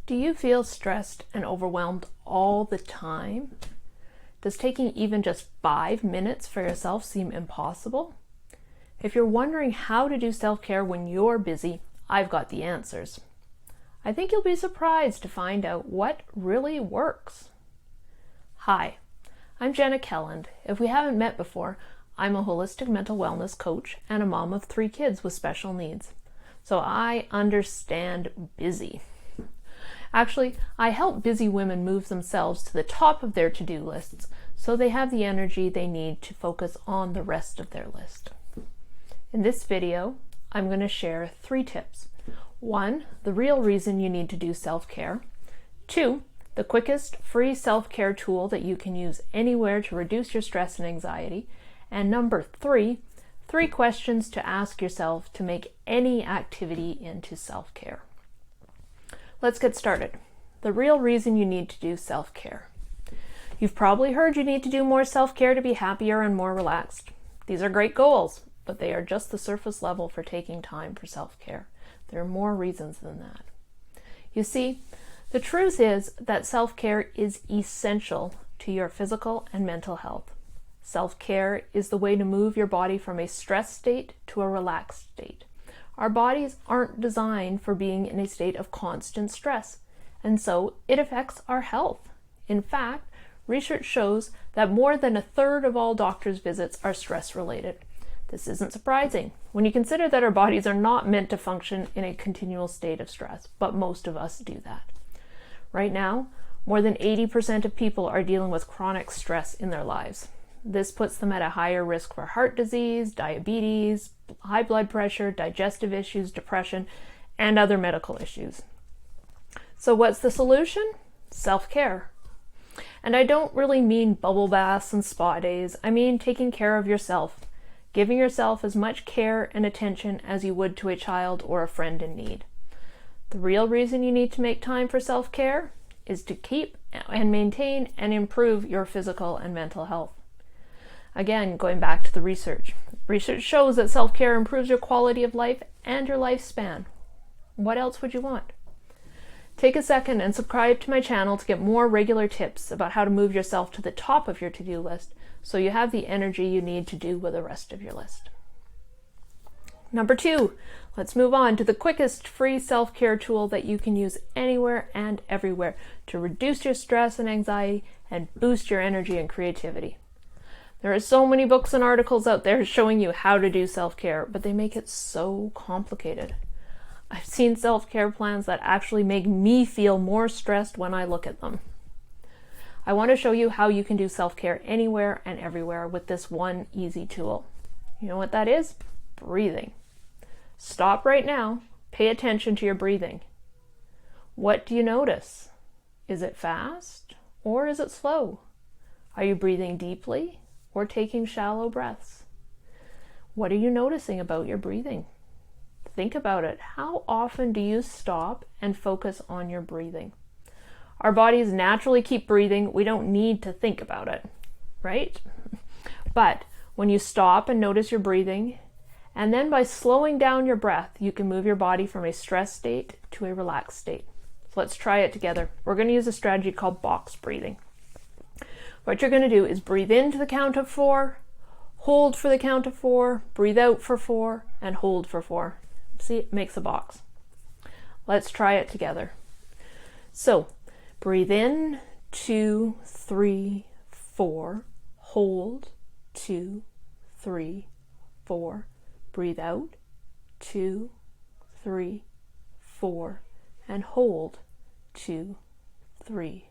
Do you feel stressed and overwhelmed all the time? Does taking even just 5 minutes for yourself seem impossible? If you're wondering how to do self-care when you're busy, I've got the answers. I think you'll be surprised to find out what really works. Hi, I'm Jenna Kelland. If we haven't met before, I'm a holistic mental wellness coach and a mom of 3 kids with special needs. So I understand busy. Actually, I help busy women move themselves to the top of their to-do lists so they have the energy they need to focus on the rest of their list. In this video, I'm going to share 3 tips. 1, the real reason you need to do self-care. 2, the quickest free self-care tool that you can use anywhere to reduce your stress and anxiety. And number 3 questions to ask yourself to make any activity into self-care. Let's get started. The real reason you need to do self-care. You've probably heard you need to do more self-care to be happier and more relaxed. These are great goals, but they are just the surface level for taking time for self-care. There are more reasons than that. You see, the truth is that self-care is essential to your physical and mental health. Self-care is the way to move your body from a stress state to a relaxed state. Our bodies aren't designed for being in a state of constant stress, and so it affects our health. In fact, research shows that more than 1/3 of all doctors' visits are stress-related. This isn't surprising when you consider that our bodies are not meant to function in a continual state of stress, but most of us do that. Right now, more than 80% of people are dealing with chronic stress in their lives. This puts them at a higher risk for heart disease, diabetes, high blood pressure, digestive issues, depression, and other medical issues. So what's the solution? Self-care. And I don't really mean bubble baths and spa days. I mean taking care of yourself, giving yourself as much care and attention as you would to a child or a friend in need. The real reason you need to make time for self-care is to keep and maintain and improve your physical and mental health. Again, going back to the research. Research shows that self-care improves your quality of life and your lifespan. What else would you want? Take a second and subscribe to my channel to get more regular tips about how to move yourself to the top of your to-do list so you have the energy you need to do with the rest of your list. Number 2, let's move on to the quickest free self-care tool that you can use anywhere and everywhere to reduce your stress and anxiety and boost your energy and creativity. There are so many books and articles out there showing you how to do self-care, but they make it so complicated. I've seen self-care plans that actually make me feel more stressed when I look at them. I want to show you how you can do self-care anywhere and everywhere with this one easy tool. You know what that is? Breathing. Stop right now. Pay attention to your breathing. What do you notice? Is it fast or is it slow? Are you breathing deeply or taking shallow breaths? What are you noticing about your breathing? Think about it. How often do you stop and focus on your breathing? Our bodies naturally keep breathing. We don't need to think about it, right? But when you stop and notice your breathing, and then by slowing down your breath, you can move your body from a stress state to a relaxed state. So let's try it together. We're going to use a strategy called box breathing. What you're going to do is breathe in to the count of 4, hold for the count of 4, breathe out for 4, and hold for 4. See, it makes a box. Let's try it together. So, breathe in, 2, 3, 4, hold, 2, 3, 4, breathe out, 2, 3, 4, and hold, 2, 3,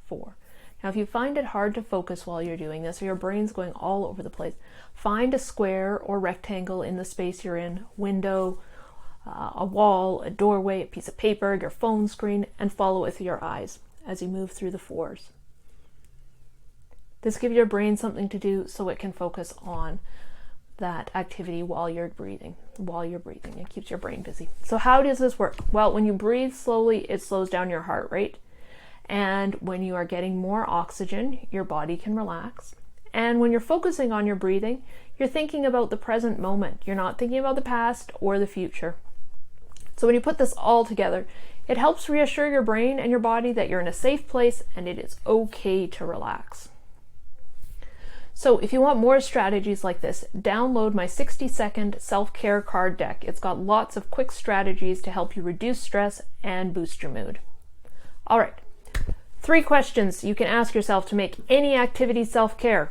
4. Now, if you find it hard to focus while you're doing this, or your brain's going all over the place, find a square or rectangle in the space you're in, window, a wall, a doorway, a piece of paper, your phone screen, and follow it with your eyes as you move through the 4s. This gives your brain something to do so it can focus on that activity while you're breathing. It keeps your brain busy. So how does this work? Well, when you breathe slowly, it slows down your heart rate. And when you are getting more oxygen, your body can relax. And when you're focusing on your breathing, you're thinking about the present moment. You're not thinking about the past or the future. So when you put this all together, It helps reassure your brain and your body that you're in a safe place and it is okay to relax. So if you want more strategies like this, download my 60-second self-care card deck. It's got lots of quick strategies to help you reduce stress and boost your mood. All right, 3 questions you can ask yourself to make any activity self-care.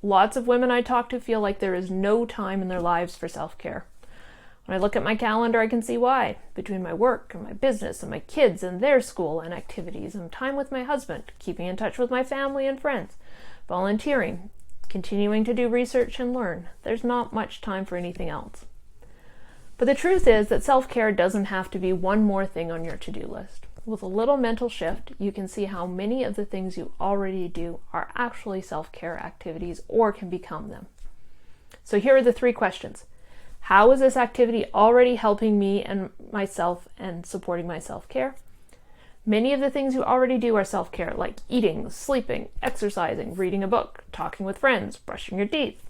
Lots of women I talk to feel like there is no time in their lives for self-care. When I look at my calendar, I can see why. Between my work and my business and my kids and their school and activities and time with my husband, keeping in touch with my family and friends, volunteering, continuing to do research and learn, there's not much time for anything else. But the truth is that self-care doesn't have to be one more thing on your to-do list. With a little mental shift, you can see how many of the things you already do are actually self-care activities or can become them. So here are the 3 questions. How is this activity already helping me and myself and supporting my self-care? Many of the things you already do are self-care, like eating, sleeping, exercising, reading a book, talking with friends, brushing your teeth.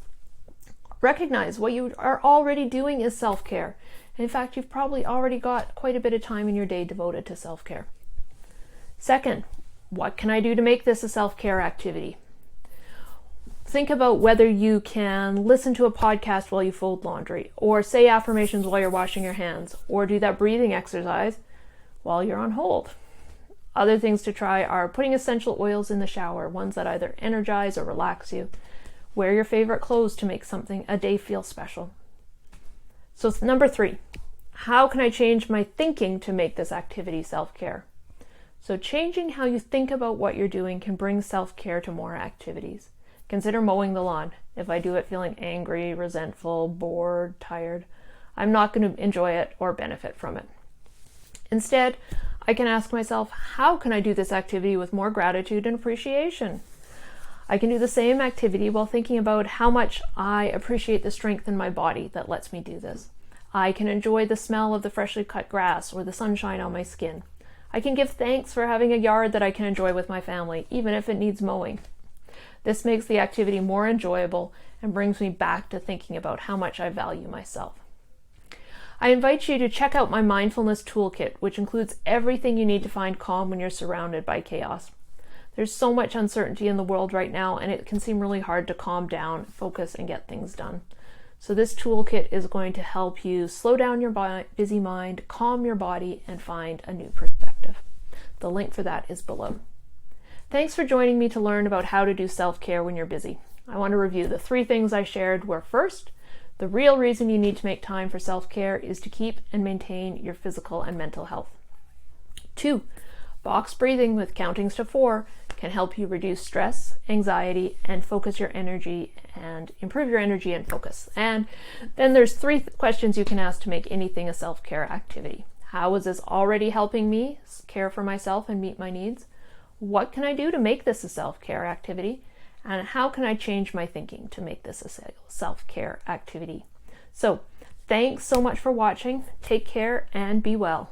Recognize what you are already doing is self-care. In fact, you've probably already got quite a bit of time in your day devoted to self-care. Second, what can I do to make this a self-care activity? Think about whether you can listen to a podcast while you fold laundry, or say affirmations while you're washing your hands, or do that breathing exercise while you're on hold. Other things to try are putting essential oils in the shower, ones that either energize or relax you. Wear your favorite clothes to make a day feel special. So number 3, how can I change my thinking to make this activity self-care? So changing how you think about what you're doing can bring self-care to more activities. Consider mowing the lawn. If I do it feeling angry, resentful, bored, tired, I'm not going to enjoy it or benefit from it. Instead, I can ask myself, how can I do this activity with more gratitude and appreciation? I can do the same activity while thinking about how much I appreciate the strength in my body that lets me do this. I can enjoy the smell of the freshly cut grass or the sunshine on my skin. I can give thanks for having a yard that I can enjoy with my family, even if it needs mowing. This makes the activity more enjoyable and brings me back to thinking about how much I value myself. I invite you to check out my Mindfulness Toolkit, which includes everything you need to find calm when you're surrounded by chaos. There's so much uncertainty in the world right now, and it can seem really hard to calm down, focus, and get things done. So this toolkit is going to help you slow down your busy mind, calm your body, and find a new perspective. The link for that is below. Thanks for joining me to learn about how to do self-care when you're busy. I want to review the 3 things I shared were: first, the real reason you need to make time for self-care is to keep and maintain your physical and mental health. 2, box breathing with countings to 4 can help you reduce stress, anxiety, and focus your energy and improve your energy and focus. And then there's 3 questions you can ask to make anything a self-care activity. How is this already helping me care for myself and meet my needs? What can I do to make this a self-care activity? And how can I change my thinking to make this a self-care activity? So, thanks so much for watching. Take care and be well.